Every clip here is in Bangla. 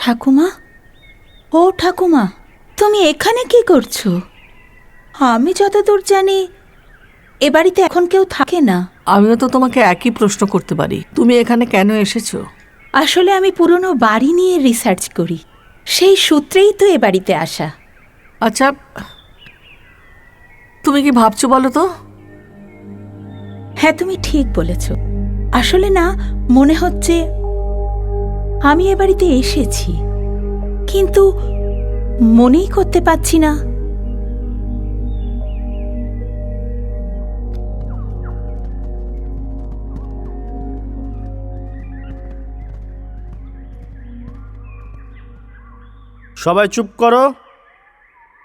ঠাকুমা, ও ঠাকুমা, তুমি এখানে কি করছো? আমি যতদূর জানি এ বাড়িতে এখন কেউ থাকে না। আমিও তো তোমাকে একই প্রশ্ন করতে পারি, তুমি এখানে কেন এসেছো? আসলে আমি পুরনো বাড়ি নিয়ে রিসার্চ করি, সেই সূত্রেই তো এ বাড়িতে আসা। আচ্ছা, তুমি কি ভাবছো বলো তো? হ্যাঁ, তুমি ঠিক বলেছ। আসলে না, মনে হচ্ছে আমি এ বাড়িতে এসেছি, কিন্তু মনেই করতে পারছি না। সবাই চুপ করো।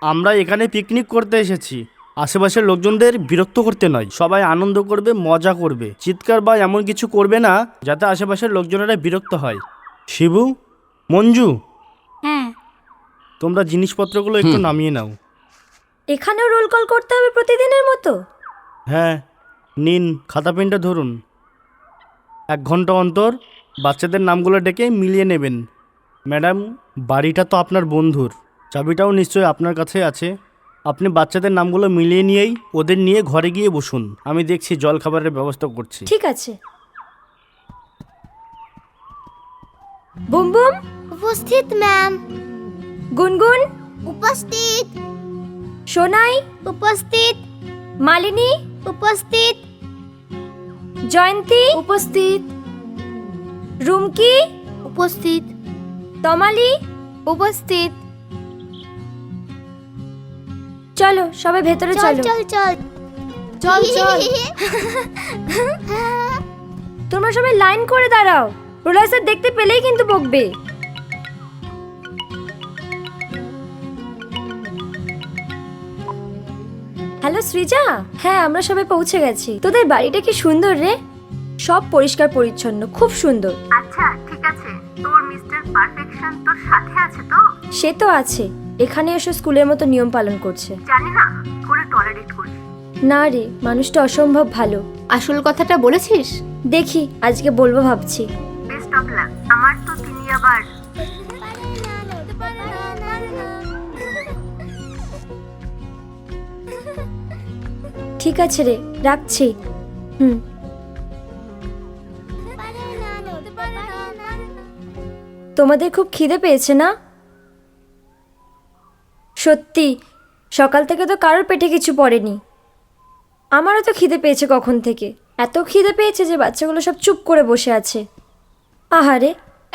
আমরা এখানে পিকনিক করতে এসেছি, আশেপাশের লোকজনদের বিরক্ত করতে নয়। সবাই আনন্দ করবে, মজা করবে, চিৎকার বা এমন কিছু করবে না যাতে আশেপাশের লোকজনেরা বিরক্ত হয়। শিবু, মঞ্জু, হ্যাঁ, তোমরা জিনিসপত্রগুলো একটু নামিয়ে নাও। এখানেও রোল কল করতে হবে প্রতিদিনের মতো? হ্যাঁ, নিন, খাতা পেনটা ধরুন। 1 ঘন্টা অন্তর বাচ্চাদের নামগুলো ডেকে মিলিয়ে নেবেন। ম্যাডাম, বাড়িটা তো আপনার বন্ধুর, চাবিটাও নিশ্চয়ই আপনার কাছে আছে। আপনি বাচ্চাদের নামগুলো মিলিয়ে নিয়েই ওদের নিয়ে ঘরে গিয়ে বসুন। আমি দেখছি জল খাবারের ব্যবস্থা করছি। ঠিক আছে। বুম বুম উপস্থিত ম্যাম। গুনগুন উপস্থিত। সোনাই উপস্থিত। মালিনী উপস্থিত। জয়ন্তী উপস্থিত, রুমকি উপস্থিত। তমালি উপস্থিত। চলো সবাই ভেতরে চল চলো। চল চল চল চল তোমরা সবাই লাইন করে দাঁড়াও, রোলার স্যার দেখতে পেলেই কিন্তু বকবে। হ্যালো সৃজা, হ্যাঁ আমরা সবাই পৌঁছে গেছি। তোদের বাড়িটা কি সুন্দর রে, সব পরিষ্কার পরিচ্ছন্ন, খুব সুন্দর। আচ্ছা ঠিক আছে, তোর মিস্টার পারফেকশন তোর সাথে আছে তো? সে তো আছে, এখানে এসে স্কুলের মতো নিয়ম পালন করছে। জানি না করে টলারেট করিস। না রে, মানুষটা অসম্ভব ভালো। আসল কথাটা বলেছিস? দেখি আজকে বলবো ভাবছি। Best of luck. আমার তো তিনি আবার ঠিক আছে রে, রাখছি। হুম। তোমাদের খুব খিদে পেয়েছে না? সত্যি সকাল থেকে তো কারোর পেটে কিছু পড়েনি। আমারও তো খিদে পেয়েছে কখন থেকে, এত খিদে পেয়েছে যে বাচ্চাগুলো সব চুপ করে বসে আছে। আহারে,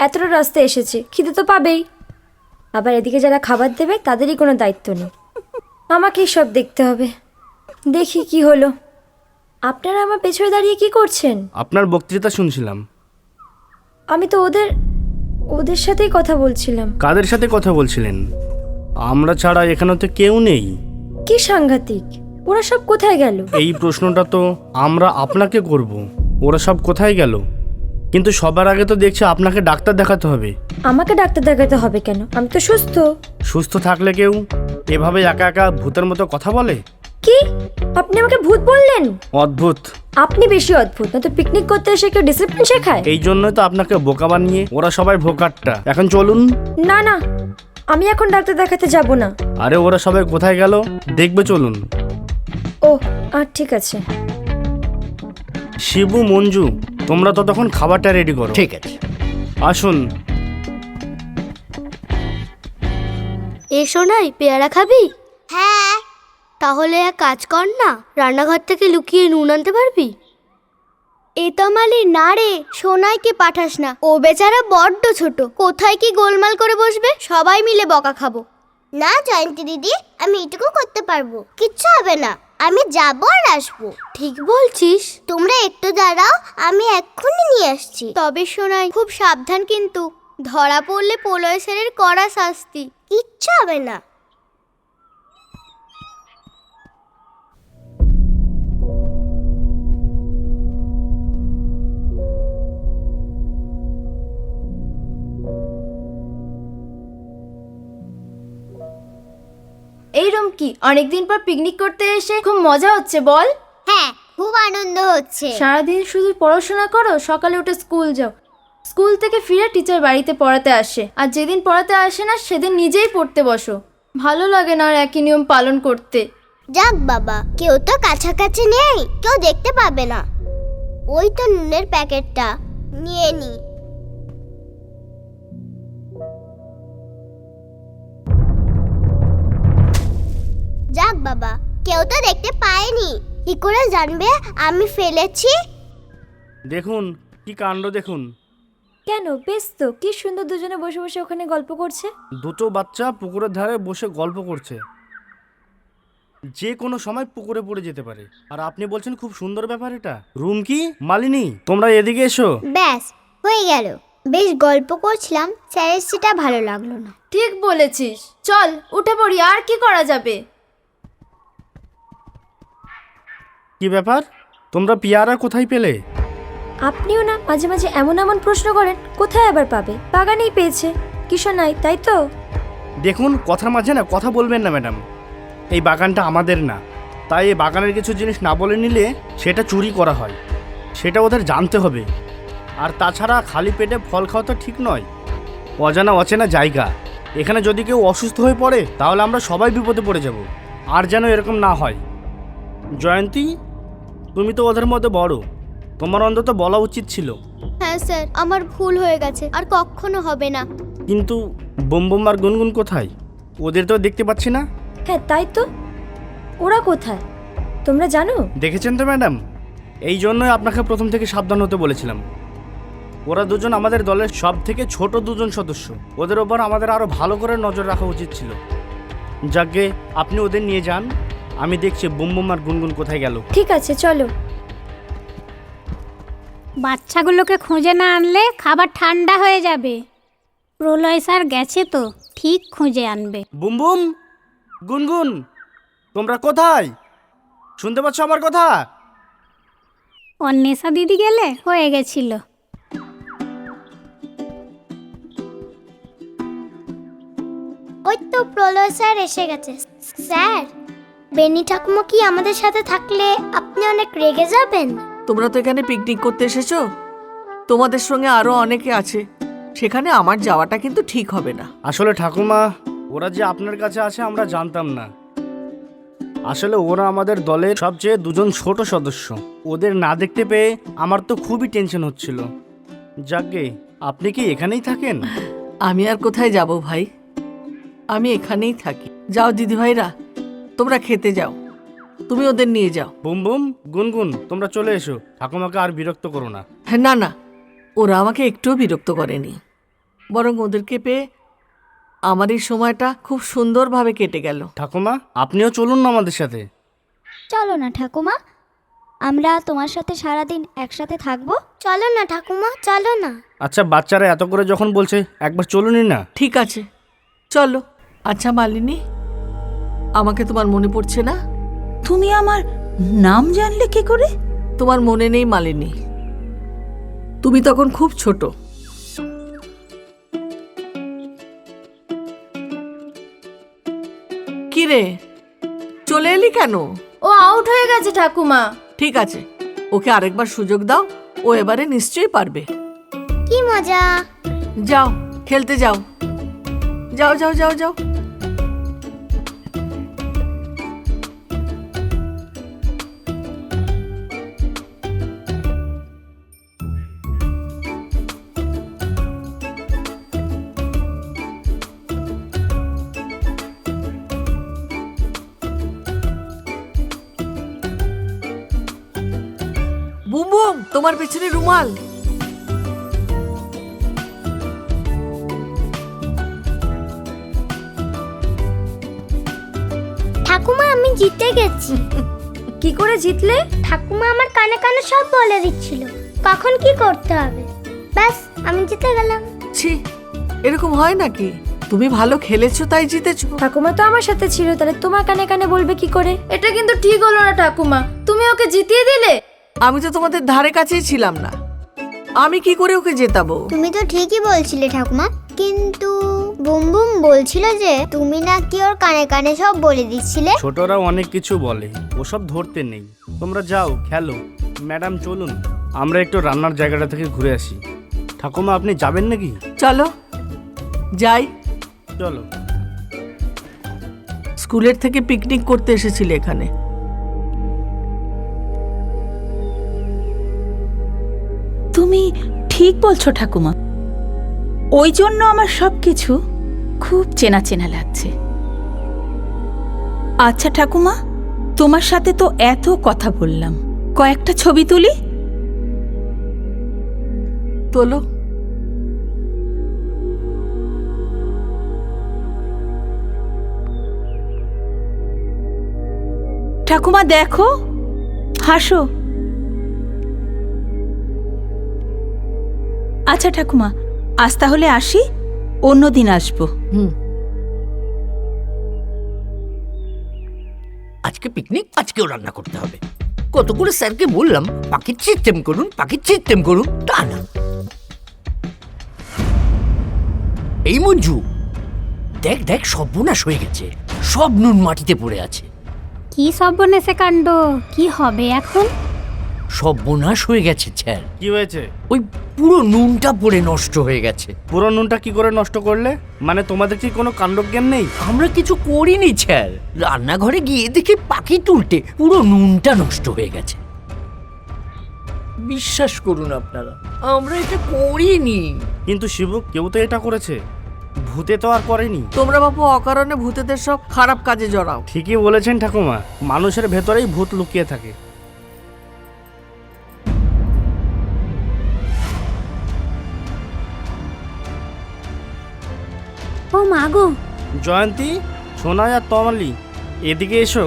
এতটা রাস্তা এসেছে, খিদে তো পাবেই। আবার এদিকে যারা খাবার দেবে তাদেরই কোনো দায়িত্ব নেই, আমাকেই সব দেখতে হবে। দেখি কি হলো। আপনারা আমার পেছনে দাঁড়িয়ে কি করছেন? আপনার বক্তৃতা শুনছিলাম। আমি তো ওদের সাথেই কথা বলছিলাম। কাদের সাথে কথা বলছিলেন? আমরা ছাড়া এখানে তো কেউ নেই। কি সাংঘাতিক, ওরা সব কোথায় গেল? এই প্রশ্নটা তো আমরা আপনাকে করব, ওরা সব কোথায় গেল? কিন্তু সবার আগে তো দেখছি আপনাকে ডাক্তার দেখাতে হবে। আমাকে ডাক্তার দেখাতে হবে কেন? আমি তো সুস্থ। সুস্থ থাকলে কেউ এভাবে একা একা ভূতের মতো কথা বলে? কি, আপনি আমাকে ভূত বললেন? অদ্ভুত। আপনি বেশি অদ্ভুত। না তো পিকনিক করতে এসে কেউ ডিসিপ্লিন শেখায়? এই জন্যই তো আপনাকে বোকা বানিয়ে ওরা সবাই ভোকাটটা। এখন চলুন। না না, আমি এখন ডাক্তার দেখাতে যাব না। আরে ওরা সবাই কোথায় গেল দেখবে, চলুন। ও আর ঠিক আছে। শিবু, মঞ্জু, তোমরা তো তখন খাবারটা রেডি করো। ঠিক আছে। আসুন। এসো নাই, পেয়ারা খাবি? হ্যাঁ। তাহলে এক কাজ কর না, রান্নাঘর থেকে লুকিয়ে নুন আনতে পারবি? এ তো মালি না রে, সোনাইকে পাঠাস না, ও বেচারা বড্ড ছোট, কোথায় কি গোলমাল করে বসবে, সবাই মিলে বকা খাবো। না জয়ন্তী দিদি, আমি এটুকু করতে পারবো, কিচ্ছু হবে না, আমি যাবো আর আসবো। ঠিক বলছিস, তোমরা একটু দাঁড়াও, আমি এক্ষুনি নিয়ে আসছি। তবে সোনাই খুব সাবধান কিন্তু, ধরা পড়লে প্রলয় স্যারের কড়া শাস্তি। কিচ্ছু হবে না। এই রুমকি, অনেকদিন পর পিকনিক করতে এসে খুব মজা হচ্ছে বল? হ্যাঁ, খুব আনন্দ হচ্ছে। সারাদিন শুধু পড়াশোনা করো, সকালে উঠে স্কুল যাও, স্কুল থেকে ফিরে টিচার বাড়িতে পড়াতে আসে, আর যেদিন পড়াতে আসে না সেদিন নিজেই পড়তে বসো। ভালো লাগে না আর একই নিয়ম পালন করতে। যাক বাবা, কেউ তো কাছাকাছি নেই, কেউ দেখতে পাবে না। ওই তো নুনের প্যাকেটটা নিয়ে নি। যাক বাবা, কেউ তো দেখতে পায়নি। কি করে জানবে আমি ফেলেছি? দেখুন কি কাণ্ড দেখুন। কেন, বেশ তো, কি সুন্দর দুজনে বসে বসে ওখানে গল্প করছে। দুটো বাচ্চা পুকুরের ধারে বসে গল্প করছে, যে কোনো সময় পুকুরে পড়ে যেতে পারে। আর আপনি বলছেন খুব সুন্দর ব্যাপার এটা। রুম কি মালিনী, তোমরা এদিকে এসো। ব্যাস হয়ে গেল। বেশ গল্প করছিলাম, স্যারের সেটা ভালো লাগলো না। ঠিক বলেছিস, চল উঠে পড়ি, আর কি করা যাবে। কি ব্যাপার, তোমরা পেয়ারা কোথায় পেলে? আপনিও না মাঝে মাঝে এমন এমন প্রশ্ন করেন, কোথায় আবার পাবে? বাগানেই পেয়েছে, কিশোনাই, তাই তো? দেখুন, কথার মাঝে না কথা বলবেন না ম্যাডাম। এই বাগানটা আমাদের না, তাই এই বাগানের কিছু জিনিস না বলে নিলে সেটা চুরি করা হয়, সেটা ওদের জানতে হবে। আর তাছাড়া খালি পেটে ফল খাওয়া তো ঠিক নয়। অজানা অচেনা জায়গা, এখানে যদি কেউ অসুস্থ হয়ে পড়ে তাহলে আমরা সবাই বিপদে পড়ে যাব। আর যেন এরকম না হয়। জয়ন্তী, তুমি তো ওদের মধ্যে বড়, তোমার অন্তত বলা উচিত ছিল। হ্যাঁ স্যার, আমার ভুল হয়ে গেছে, আর কখনো হবে না। কিন্তু বোম আর গুনগুন কোথায়? ওদের তো দেখতে পাচ্ছি না। হ্যাঁ তাই তো, ওরা কোথায় তোমরা জানো? দেখেছেন তো ম্যাডাম, এই জন্যই আপনাকে প্রথম থেকে সাবধান হতে বলেছিলাম। ওরা দুজন আমাদের দলের সব থেকে ছোট দুজন সদস্য, ওদের ওপর আমাদের আরও ভালো করে নজর রাখা উচিত ছিল। যাকে আপনি ওদের নিয়ে যান, আমি দেখছি বুম আর গুনগুন কোথায় গেল। ঠিক আছে চলো। বাচ্চাগুলোকে খুঁজে না আনলে খাবার ঠান্ডা হয়ে যাবে। প্রলয় স্যার গেছে তো, ঠিক খুঁজে আনবে। বুম গুনগুন, তোমরা কোথায়? শুনতে পাচ্ছ আমার কথা? অন্বেষা দিদি গেলে হয়ে গেছিল। ওই তো প্রলয় স্যার এসে গেছে। স্যার, বেনি ঠাকুমা কি আমাদের সাথে থাকলে আপনি অনেক রেগে যাবেন? তোমরা তো এখানে পিকনিক করতে এসেছো, তোমাদের সঙ্গে আরো অনেকে আছে, সেখানে আমার যাওয়াটা কিন্তু ঠিক হবে না। আসলে ঠাকুমা, ওরা যে আপনার কাছে আছে আমরা জানতাম না। আসলে ওরা আমাদের দলের সবচেয়ে দুজন ছোট সদস্য, ওদের না দেখতে পেয়ে আমার তো খুবই টেনশন হচ্ছিল। যাকে আপনি কি এখানেই থাকেন? আমি আর কোথায় যাব ভাই, আমি এখানেই থাকি। যাও দিদি ভাইরা, তোমরা খেতে যাও, তুমি ওদের নিয়ে যাও। বুম গুনগুন, তোমরা চলে এসো, ঠাকুমাকে আর বিরক্ত করো না। হ্যাঁ, না না, ওরা আমাকে একটুও বিরক্ত করেনি, বরং ওদেরকে পেয়ে আমার এই সময়টা খুব সুন্দরভাবে কেটে গেল। ঠাকুমা, আপনিও চলুন না আমাদের সাথে। চলো না ঠাকুমা, আমরা তোমার সাথে সারাদিন একসাথে থাকবো। চলো না ঠাকুমা, চলো না। আচ্ছা, বাচ্চারা এত করে যখন বলছে একবার চলুনই না। ঠিক আছে, চলো। আচ্ছা মালিনী, আমাকে তোমার মনে পড়ছে না? তুমি আমার নাম জানলে কি করে? তোমার মনে নেই মালিনী, তুমি তখন খুব ছোট। কি রে, চলে এলি কেন? ও আউট হয়ে গেছে ঠাকুমা। ঠিক আছে, ওকে আরেকবার সুযোগ দাও, ও এবারে নিশ্চয়ই পারবে। কি মজা! যাও খেলতে যাও, যাও যাও যাও যাও। বুম বুম, তোমার পেছনে রুমাল। ঠাকুমা, আমি জিতে গেছি। কি করে জিতলে? ঠাকুমা আমার কানে কানে সব বলে দিচ্ছিল কখন কি করতে হবে। ব্যাস, আমি জিতে গেলাম। ছি, এরকম হয় নাকি? তুমি ভালো খেলেছো তাই জিতেছো। ঠাকুমা তো আমার সাথে ছিল, তাহলে তোমার কানে কানে বলবে কি করে? এটা কিন্তু ঠিক হলো না ঠাকুমা, তুমি ওকে জিতিয়ে দিলে। আমি তো তোমাদের ধারে কাছেই ছিলাম না, আমি কি করে ওকে জেতাবো? তুমি তো ঠিকই বলছিলে ঠাকুমা, কিন্তু বুম বুম বলছিল যে তুমি নাকি ওর কানে কানে সব বলে দিচ্ছিলে। ছোটরা অনেক কিছু বলে, ওসব ধরতে নেই। তোমরা যাও খেলো। ম্যাডাম চলুন, আমরা একটু রান্নার জায়গাটা থেকে ঘুরে আসি। ঠাকুমা আপনি যাবেন নাকি? চলো যাই। চলো। স্কুলের থেকে পিকনিক করতে এসেছিলে এখানে। তুমি ঠিক বলছো ঠাকুমা, ওই জন্য আমার সবকিছু খুব চেনা চেনা লাগছে। আচ্ছা ঠাকুমা, তোমার সাথে তো এত কথা বললাম, কয়েকটা ছবি তুলি। তোলো। ঠাকুমা দেখো, হাসো। আচ্ছা ঠাকুমা, আজ তাহলে আসি, অন্যদিন আসবো। আজকে পিকনিক, আজকেও রান্না করতে হবে। কত করে স্যারকে বললাম পাখির সিস্টেম করুন, পাখির সিস্টেম করুন, তা না। এই মঞ্জু, দেখ দেখ, সর্বনাশ হয়ে গেছে, সব নুন মাটিতে পড়ে আছে। কি সর্বনেশে কাণ্ড, কি হবে এখন? সর্বনাশ হয়ে গেছে স্যার, কি হয়েছে? ওই পুরো নুনটা পড়ে নষ্ট হয়ে গেছে। পুরো নুনটা কি করে নষ্ট করলে? মানে তোমাদের কি কোনো কাণ্ডজ্ঞান নেই? আমরা কিছু করিনি স্যার, রান্নাঘরে গিয়ে দেখি পাখি তুলতে পুরো নুনটা নষ্ট হয়ে গেছে। বিশ্বাস করুন আপনারা, আমরা এটা করিনি। কিন্তু শিবু, কেউ তো এটা করেছে, ভূতে তো আর করেনি। তোমরা বাপু অকারণে ভূতেদের সব খারাপ কাজে জড়াও। ঠিকই বলেছেন ঠাকুমা, মানুষের ভেতরেই ভূত লুকিয়ে থাকে। ও মা গো, জয়ন্তী, সোনা আর তমালি, এদিকে এসো।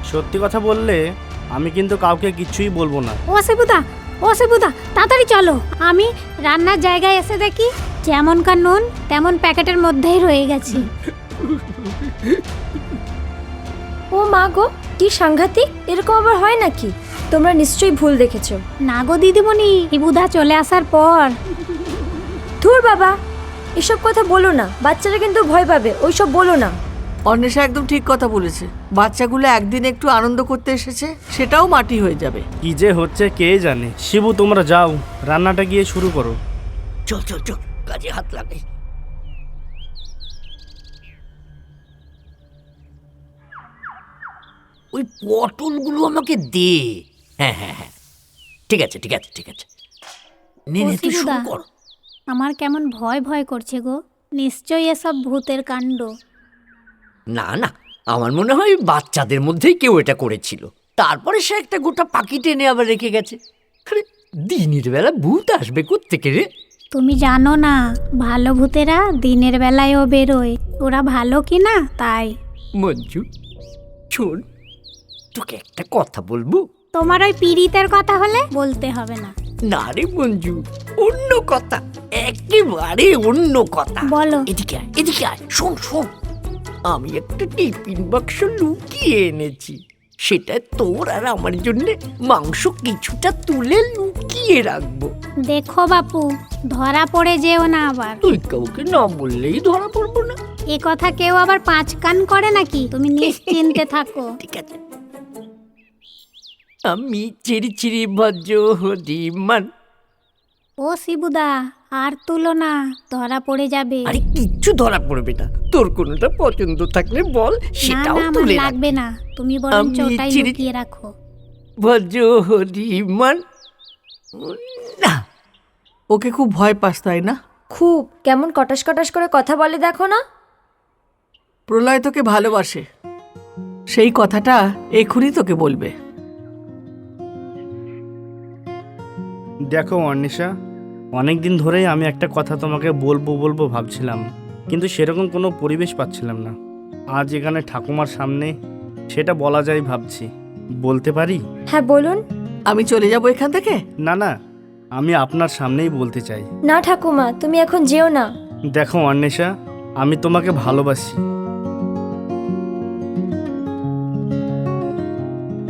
সত্যি কথা বললে আমি কিন্তু কাউকে কিচ্ছুই বলবো না। ও শিবুদা তাড়াতাড়ি চলো। আমি রান্নার জায়গায় এসে দেখি যেমনকার নুন তেমন প্যাকেটের মধ্যেই রয়ে গেছে। ও মা গো, কি সাংঘাতিক! এরকম আবার হয় নাকি? তোমরা নিশ্চয়ই ভুল দেখেছো। না গো দিদিমণি, শিবুদা চলে আসার পর। ধুর বাবা, এসব কথা বলো না, বাচ্চারা কিন্তু ভয় পাবে, ওইসব বলো না। অন্বেষা একদম ঠিক কথা বলেছে। বাচ্চাগুলো একদিন একটু আনন্দ করতে এসেছে, সেটাও মাটি হয়ে যাবে। কি যে হচ্ছে কে জানে। শিবু, তোমরা যাও, রান্নাটা গিয়ে শুরু করো। চল চল চল, কাজে হাত লাগাই। ওই পটলগুলো আমাকে দে। হ্যাঁ হ্যাঁ হ্যাঁ, ঠিক আছে ঠিক আছে ঠিক আছে। নে ও নে, তুই শুরু শিবুদা, কর। আমার কেমন ভয় ভয় করছে গো। নিশ্চয়ই এসব ভূতের কাণ্ড। না না, আমার মনে হয় বাচ্চাদের মধ্যেই কেউ এটা করেছিল, তারপরে সে একটা গোটা পাখি টেনে আবার রেখে গেছে। আরে, দিনের বেলা ভূত আসবে কোত্থেকে রে? তুমি জানো না, ভালো ভূতেরা দিনের বেলায়ও বেরোয়। ওরা ভালো কি না তাই। মঞ্জু শোন, তোকে একটা কথা বলবো। তোমার ওই পীড়িতের কথা হলে বলতে হবে না। না রে মঞ্জু, অন্য কথা, একেবারে অন্য কথা। বলো। এদিকে আয়, এদিকে আয়, শোন শোন। আমি একটা টিফিন বাক্স লুকিয়ে এনেছি, সেটা তোর আর আমার জন্য মাংস কিছুটা তুলে লুকিয়ে রাখবো। দেখো বাপু, ধরা পড়ে যেও না আবার। তুই কাউকে না বললেই ধরা পড়বো না। এ কথা কেউ আবার 5 কান করে নাকি? তুমি নিশ্চিন্তে থাকো। ঠিক আছে। আমি চিরি চিরি ভজ হরিমান। ও শিবুদা, আর তুলো না, ধরা পড়ে যাবে। আরে কিচ্ছু ধরা পড়বে না, তোর কোনোটা পছন্দ থাকলে বল, না সেটাও না, আমার তুলে লাগবে না, তুমি বরং আমি ওটাই চিড়ি- লুকিয়ে রাখো। ভজ হরিমান। না, ওকে খুব ভয় পাস তাই না? খুব, কেমন কটাস কটাস করে কথা বলে দেখো না। প্রলয় তোকে ভালোবাসে, সেই কথাটা এক্ষুনি তোকে বলবে। দেখো অর্নিশা, অনেক দিন ধরেই আমি একটা কথা তোমাকে বলবো ভাবছিলাম, কিন্তু সেরকম কোনো পরিবেশ পাচ্ছিলাম না। আজ এখানে ঠাকুমার সামনে সেটা বলা যায় ভাবছি। বলতে পারি? হ্যাঁ বলুন। আমি চলে যাব এখান থেকে? না না, আমি আপনার সামনেই বলতে চাই। না ঠাকুমা, তুমি এখন যেও না। দেখো অর্নিশা, আমি তোমাকে ভালোবাসি।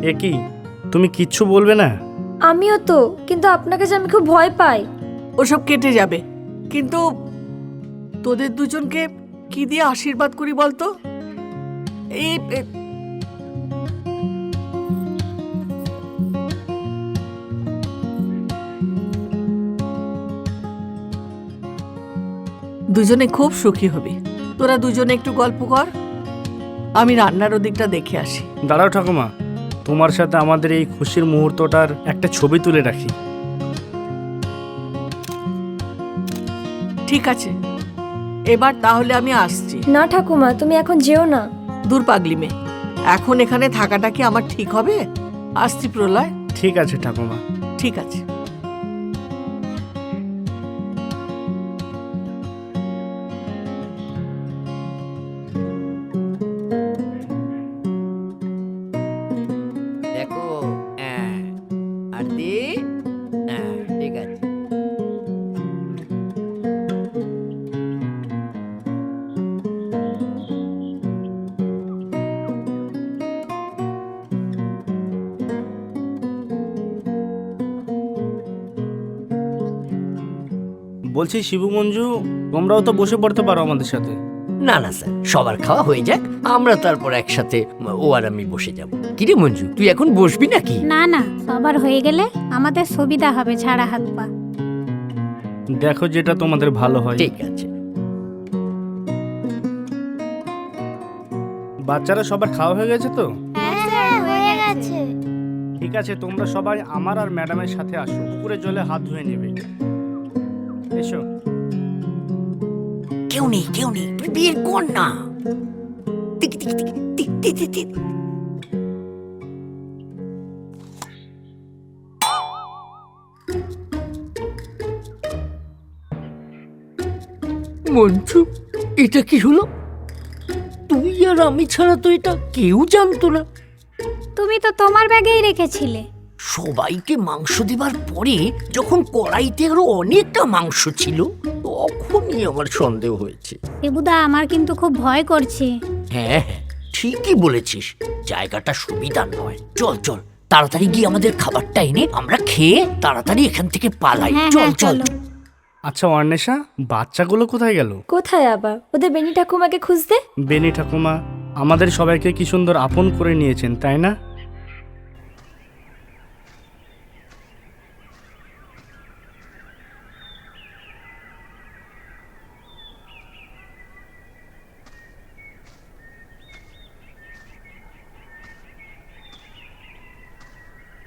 এ কি, তুমি কিচ্ছু বলবে না? আমিও তো, কিন্তু আপনাকে যে আমি খুব ভয় পাই। ওসব কেটে যাবে, কিন্তু তোদের দুজনকে কি দিয়ে আশীর্বাদ করি বলতো? এই দুজনে খুব সুখী হবি। তোরা দুজনে একটু গল্প কর, আমি রান্নার ওদিকটা দেখে আসি। দাঁড়াও ঠাকুমা, তোমার সাথে আমাদের এই খুশির মুহূর্তটার একটা ছবি তুলে রাখি। ঠিক আছে, এবার তাহলে আমি আসছি। না ঠাকুমা, তুমি এখন যেও না। দূর পাগলি মেয়ে, এখন এখানে থাকাটা কি আমার ঠিক হবে? আসছি প্রলয়। ঠিক আছে ঠাকুমা। ঠিক আছে। দেখো, আর দি, ঠিক আছে। বলছি শিবু মঞ্জু, তোমরাও তো বসে পড়তে পারো আমাদের সাথে। না না স্যার, সবার খাওয়া হয়ে যাক, আমরা তারপর একসাথে ও আর আমি বসে যাব। কিরে মঞ্জু, তুই এখন বসবি নাকি? না না, সবার হয়ে গেলে আমাদের সুবিধা হবে ছাড়া হাত পা। দেখো যেটা তোমাদের ভালো হয়। ঠিক আছে। বাচ্চারা সবার খাওয়া হয়ে গেছে তো? হ্যাঁ হয়ে গেছে। ঠিক আছে, তোমরা সবাই আমার আর ম্যাডামের সাথে আসো, পুকুরের জলে হাত ধুয়ে নেবে। এসো। কেউ নেই, কেউ নেই, তুই বের কর না। Tick, tick, tick, tick, tick, tick, tick. Manju, এটা কি হলো? তুই আর আমি ছাড়া তো এটা কেউ জানতো না। তুমি তো তোমার ব্যাগেই রেখেছিলে। সবাইকে মাংস দেবার পরে যখন কড়াইতে আরো অনেকটা মাংস ছিল, তখনই আমার সন্দেহ হয়েছে। শিবুদা, আমার কিন্তু খুব ভয় করছে। হ্যাঁ হ্যাঁ, ঠিকই বলেছিস, জায়গাটা সুবিধা নয়। চল চল, তাড়াতাড়ি গিয়ে আমাদের খাবারটা এনে আমরা খেয়ে তাড়াতাড়ি এখান থেকে পালাই। হ্যাঁ চল হ্যাঁ, চল। চলো। আচ্ছা অর্ণেশা, বাচ্চাগুলো কোথায় গেল? কোথায় আবার? ওদের বেনি ঠাকুমাকে খুঁজতে। বেনি ঠাকুমা আমাদের সবাইকে কি সুন্দর আপন করে নিয়েছেন, তাই না?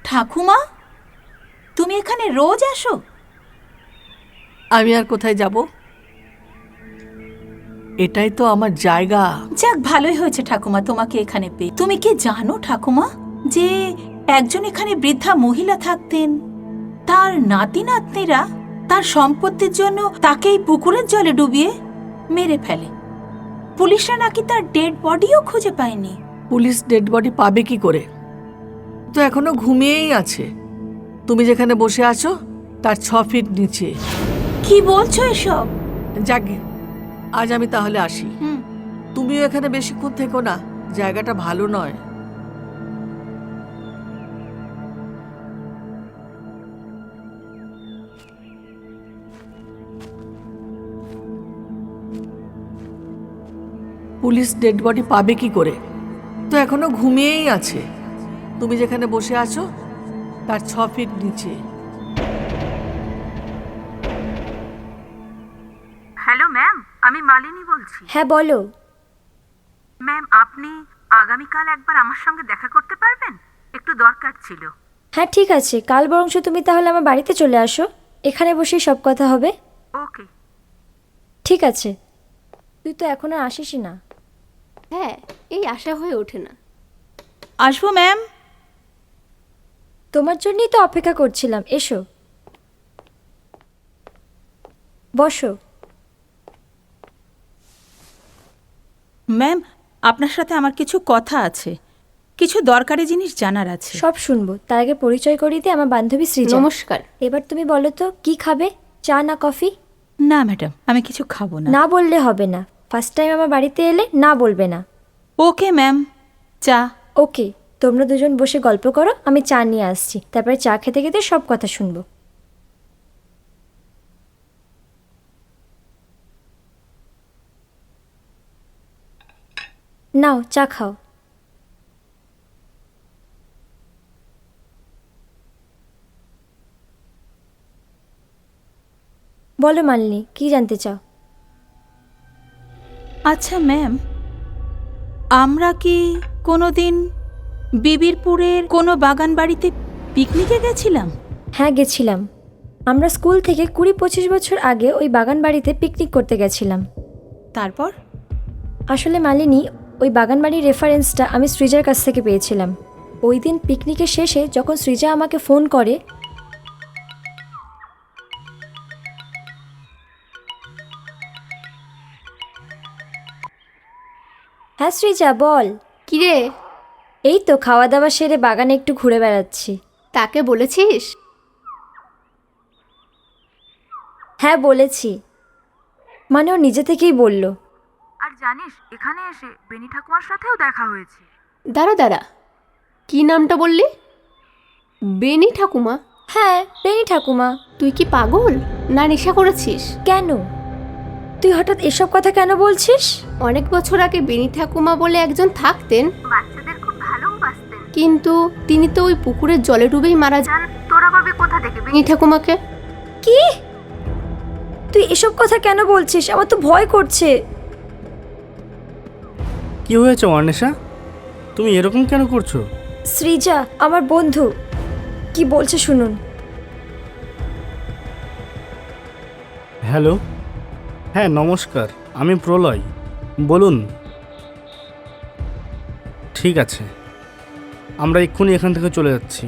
ঠাকুমা, তুমি এখানে রোজ আসো? আমি আর কোথায় যাব? এটাই তো আমার জায়গা। যাক, ভালোই হয়েছে ঠাকুমা তোমাকে এখানে পেয়ে। তুমি কি জানো ঠাকুমা যে একজন এখানে বৃদ্ধা মহিলা থাকতেন, তার নাতি নাতনিরা তার সম্পত্তির জন্য তাকে এই পুকুরের জলে ডুবিয়ে মেরে ফেলে। পুলিশরা নাকি তার ডেড বডিও খুঁজে পায়নি। পুলিশ ডেড বডি পাবে কি করে? তো এখনো ঘুমিয়েই আছে। তুমি যেখানে বসে আছো তার 6 ফিট নিচে। কি বলছো এসব? যাকে, আজ আমি তাহলে আসি। হুম। তুমিও এখানে বেশিক্ষণ থেকো না, জায়গাটা ভালো নয়। পুলিশ ডেড বডি পাবে কি করে? তো এখনো ঘুমিয়েই আছে। তুমি যেখানে বসে আছো তার 6 ফিট নিচে। হ্যালো ম্যাম, আমি মালিনী বলছি। হ্যাঁ বলো। ম্যাম, আপনি আগামীকাল একবার আমার সঙ্গে দেখা করতে পারবেন? একটু দরকার ছিল। হ্যাঁ ঠিক আছে, কাল বরঞ্চ তুমি তাহলে আমার বাড়িতে চলে আসো, এখানে বসেই সব কথা হবে। ওকে। ঠিক আছে। তুই তো এখন আর আসিসই না। হ্যাঁ, এই আশা হয়ে ওঠে না। আসবো ম্যাম। তোমার জন্যই তো অপেক্ষা করছিলাম, এসো বসো। ম্যাম, আপনার সাথে আমার কিছু কথা আছে, কিছু দরকারি জিনিস জানার আছে। সব শুনবো, তার আগে পরিচয় করিয়ে দিই, আমার বান্ধবী সৃজা। নমস্কার। এবার তুমি বলো তো কি খাবে, চা না কফি? না ম্যাডাম, আমি কিছু খাবো না। না বললে হবে না, ফার্স্ট টাইম আমার বাড়িতে এলে না বলবে না। ওকে ম্যাম, চা। ওকে, তোমরা দুজন বসে গল্প করো, আমি চা নিয়ে আসছি, তারপরে চা খেতে খেতে সব কথা শুনবো। নাও চা খাও। বলো মালিনী, কি জানতে চাও? আচ্ছা ম্যাম, আমরা কি কোনোদিন বিবিরপুরের কোনো বাগান বাড়িতে পিকনিকে গেছিলাম? হ্যাঁ গেছিলাম। আমরা স্কুল থেকে 20-25 বছর আগে ওই বাগান বাড়িতে পিকনিক করতে গেছিলাম। তারপর? আসলে মালিনী, ওই বাগান বাড়ির রেফারেন্সটা আমি সৃজার কাছ থেকে পেয়েছিলাম। ওই দিন পিকনিকের শেষে যখন সৃজা আমাকে ফোন করে, হ্যাঁ সৃজা বল। কিরে, এই তো খাওয়া দাওয়া সেরে বাগানে একটু ঘুরে বেড়াচ্ছি। তাকে বলেছিস? হ্যাঁ বলেছি, মানে ও নিজে থেকেই বলল। আর জানিস, এখানে এসে বেনি ঠাকুমার সাথেও দেখা হয়েছে। দাঁড়া দাঁড়া, কি নামটা বললি? বেনি ঠাকুমা? হ্যাঁ বেনি ঠাকুমা। তুই কি পাগল না নেশা করেছিস? কেন, তুই হঠাৎ এসব কথা কেন বলছিস? অনেক বছর আগে বেনি ঠাকুমা বলে একজন থাকতেন, বাচ্চাদের খুব ভালোবাসতেন। কিন্তু তিনি তো ওই পুকুরের জলে ডুবেই মারা যান। তোরা ভাবে কোথা থেকে বেনি ঠাকুমাকে? কি, তুই এসব কথা কেন বলছিস? আমার তো ভয় করছে। কি হয়েছে অর্ণেশা, তুমি এরকম কেন করছো? সৃজা আমার বন্ধু কি বলছে শুনুন। হ্যালো, হ্যাঁ নমস্কার, আমি প্রলয়, বলুন। ঠিক আছে, আমরা এক্ষুনি এখান থেকে চলে যাচ্ছি।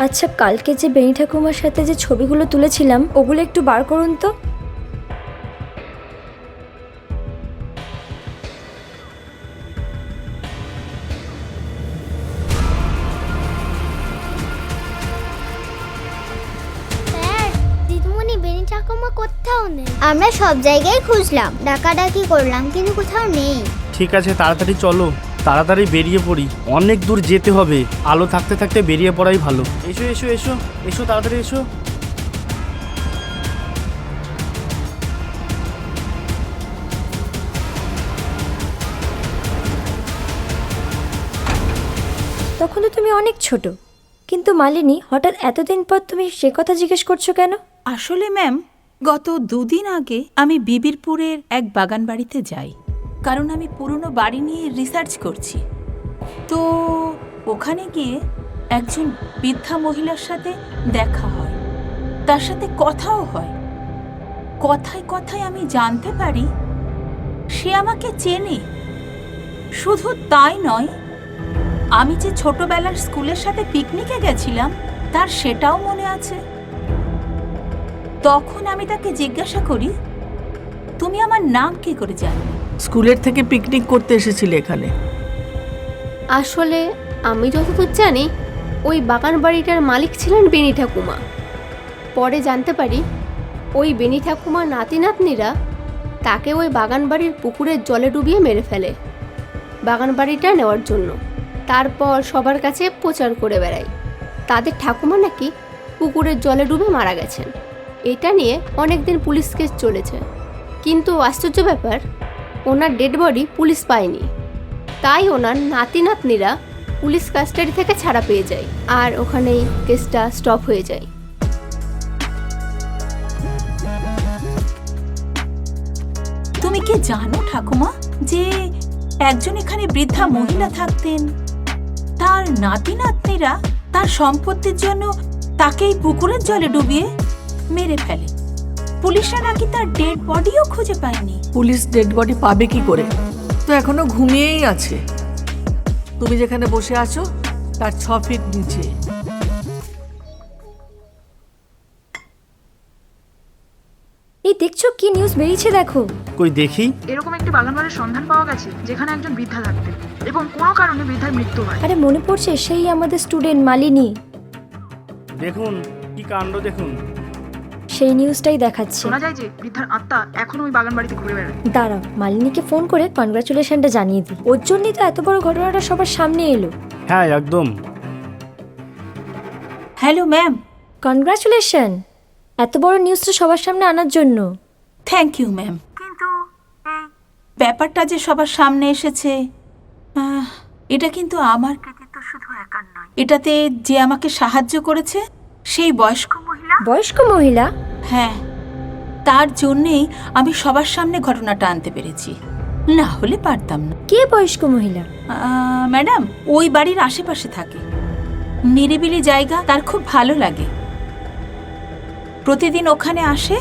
আচ্ছা, কালকে যে বেনি ঠাকুমার সাথে যে ছবিগুলো তুলেছিলাম ওগুলো একটু বার করুন তো। স্যার, দিদিমণি বেনি ঠাকুমা কোথাও নেই। আমরা সব জায়গায় খুঁজলাম, ডাকাডাকি করলাম, কিন্তু কোথাও নেই। ঠিক আছে, তাড়াতাড়ি চলো, তাড়াতাড়ি বেরিয়ে পড়ি, অনেক দূর যেতে হবে, আলো থাকতে থাকতে বেরিয়ে পড়াই ভালো। এসো এসো এসো এসো, তাড়াতাড়ি এসো। তখন তো তুমি অনেক ছোট, কিন্তু মালিনী হঠাৎ এতদিন পর তুমি সে কথা জিজ্ঞেস করছো কেন? আসলে ম্যাম, গত 2 দিন আগে আমি বিবিরপুরের এক বাগান বাড়িতে যাই, কারণ আমি পুরনো বাড়ি নিয়ে রিসার্চ করছি। তো ওখানে গিয়ে একজন বৃদ্ধা মহিলার সাথে দেখা হয়, তার সাথে কথাও হয়। কথায় কথায় আমি জানতে পারি সে আমাকে চেনে। শুধু তাই নয়, আমি যে ছোটবেলার স্কুলের সাথে পিকনিকে গেছিলাম তার সেটাও মনে আছে। তখন আমি তাকে জিজ্ঞাসা করি, তুমি আমার নাম কি করে জানো? স্কুলের থেকে পিকনিক করতে এসেছিলে এখানে? আসলে আমি যতদূর জানি ওই বাগান বাড়িটার মালিক ছিলেন বেনি ঠাকুমা। পরে জানতে পারি ওই বেনি ঠাকুমার নাতি নাতনিরা তাকে ওই বাগান বাড়ির পুকুরের জলে ডুবিয়ে মেরে ফেলে বাগান বাড়িটা নেওয়ার জন্য। তারপর সবার কাছে প্রচার করে বেড়ায় তাদের ঠাকুমা নাকি পুকুরের জলে ডুবে মারা গেছেন। এটা নিয়ে অনেক দিন পুলিশ কেস চলেছে, কিন্তু আশ্চর্য ব্যাপার, ওনার ডেড বডি পুলিশ পায়নি। তাই ওনার নাতি নাতনিরা পুলিশ কাস্টাডি থেকে ছাড়া পেয়ে যায়, আর ওখানেই কেসটা স্টপ হয়ে যায়। তুমি কি জানো ঠাকুমা যে একজন এখানে বৃদ্ধা মহিলা থাকতেন, তার নাতি নাতনিরা তার সম্পত্তির জন্য তাকেই পুকুরের জলে ডুবিয়ে মেরে ফেলে। পুলিশরা নাকি তার ডেড বডিও খুঁজে পায়নি। পুলিশ ডেড বডি পাবে কি করে? তো এখনো ঘুমিয়েই আছে। তুমি যেখানে বসে আছো তার 6 ফিট নিচে। এই দেখছো কি নিউজ বেরিয়েছে দেখো। কই দেখি। এরকম একটি বাগানবাড়ির সন্ধান পাওয়া গেছে যেখানে একজন বৃদ্ধা থাকতেন এবং কোনো কারণে বৃদ্ধার মৃত্যু হয়। আরে মনে পড়ছে, সেই আমাদের স্টুডেন্ট মালিনী। দেখুন কি কাণ্ড, দেখুন। সেই নিউজটাই দেখাচ্ছে। শোনা যায় যে বৃদ্ধার আত্মা এখনো ওই বাগান বাড়িতে ঘুরে বেড়ায়। দাঁড়াও, মালিনীকে ফোন করে কনগ্রাচুলেশনটা জানিয়ে দিই। ওর জন্যই তো এত বড় ঘটনাটা সবার সামনে এলো। হ্যাঁ একদম। Hello ma'am. কনগ্রাচুলেশন, এত বড় নিউজটা সবার সামনে আনার জন্য। Thank you ma'am. কিন্তু এই ব্যাপারটা যে সবার সামনে এসেছে, এটা কিন্তু আমার কৃতিত্ব শুধু একার নয়। এটাতে যে আমাকে সাহায্য করেছে সেই বয়স্ক মহিলা। বয়স্ক মহিলা? হ্যাঁ, তার জন্যেই আমি সবার সামনে ঘটনাটা আনতে পেরেছি, না হলে পারতাম না। কে বয়স্ক মহিলা? ম্যাডাম, ওই বাড়ির আশেপাশে থাকে, নিরিবিলি জায়গা, তার খুব ভালো লাগে। প্রতিদিন ওখানে আসে,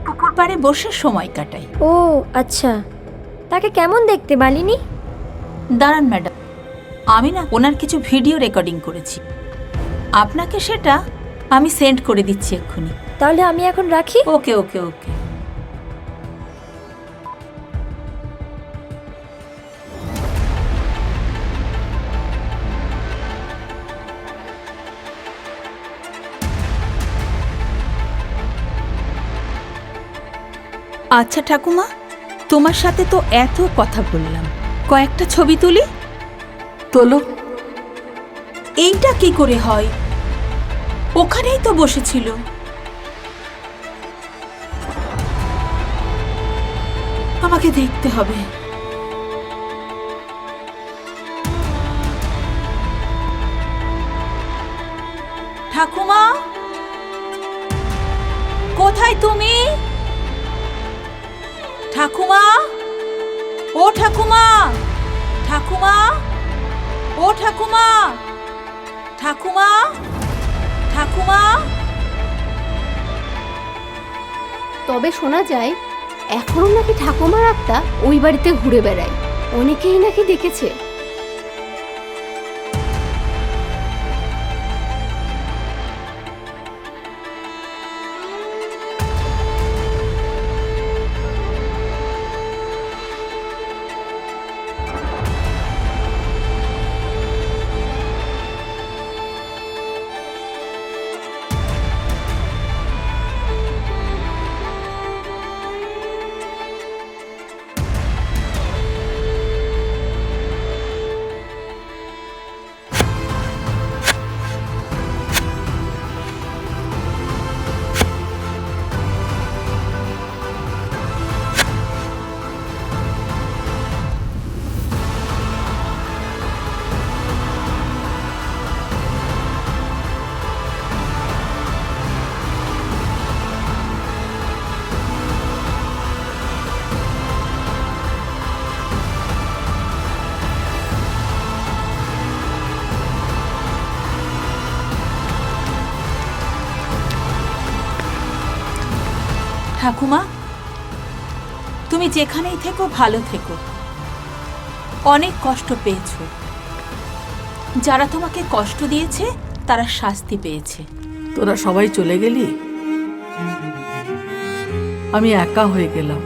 পুকুর পাড়ে বসে সময় কাটায়। ও আচ্ছা, তাকে কেমন দেখতে মালিনী? দাঁড়ান ম্যাডাম, আমি না ওনার কিছু ভিডিও রেকর্ডিং করেছি, আপনাকে সেটা আমি সেন্ড করে দিচ্ছি এক্ষুনি। তাহলে আমি এখন রাখি। ওকে ওকে ওকে। আচ্ছা ঠাকুমা, তোমার সাথে তো এত কথা বললাম, কয়েকটা ছবি তুলি। তোলো। এইটা কি করে হয়? ওখানেই তো বসেছিল। আমাকে দেখতে হবে। ঠাকুমা, কোথায় তুমি? ঠাকুমা, ও ঠাকুমা, ঠাকুমা, ও ঠাকুমা, ঠাকুমা, ঠাকুমা। তবে শোনা যায় এখনো নাকি ঠাকুমার আত্মা ওই বাড়িতে ঘুরে বেড়ায়, অনেকেই নাকি দেখেছে। ঠাকুমা, তুমি যেখানেই থেকো ভালো থেকো। অনেক কষ্ট পেয়েছো, যারা তোমাকে কষ্ট দিয়েছে তারা শাস্তি পেয়েছে। তোরা সবাই চলে গেলি, আমি একা হয়ে গেলাম।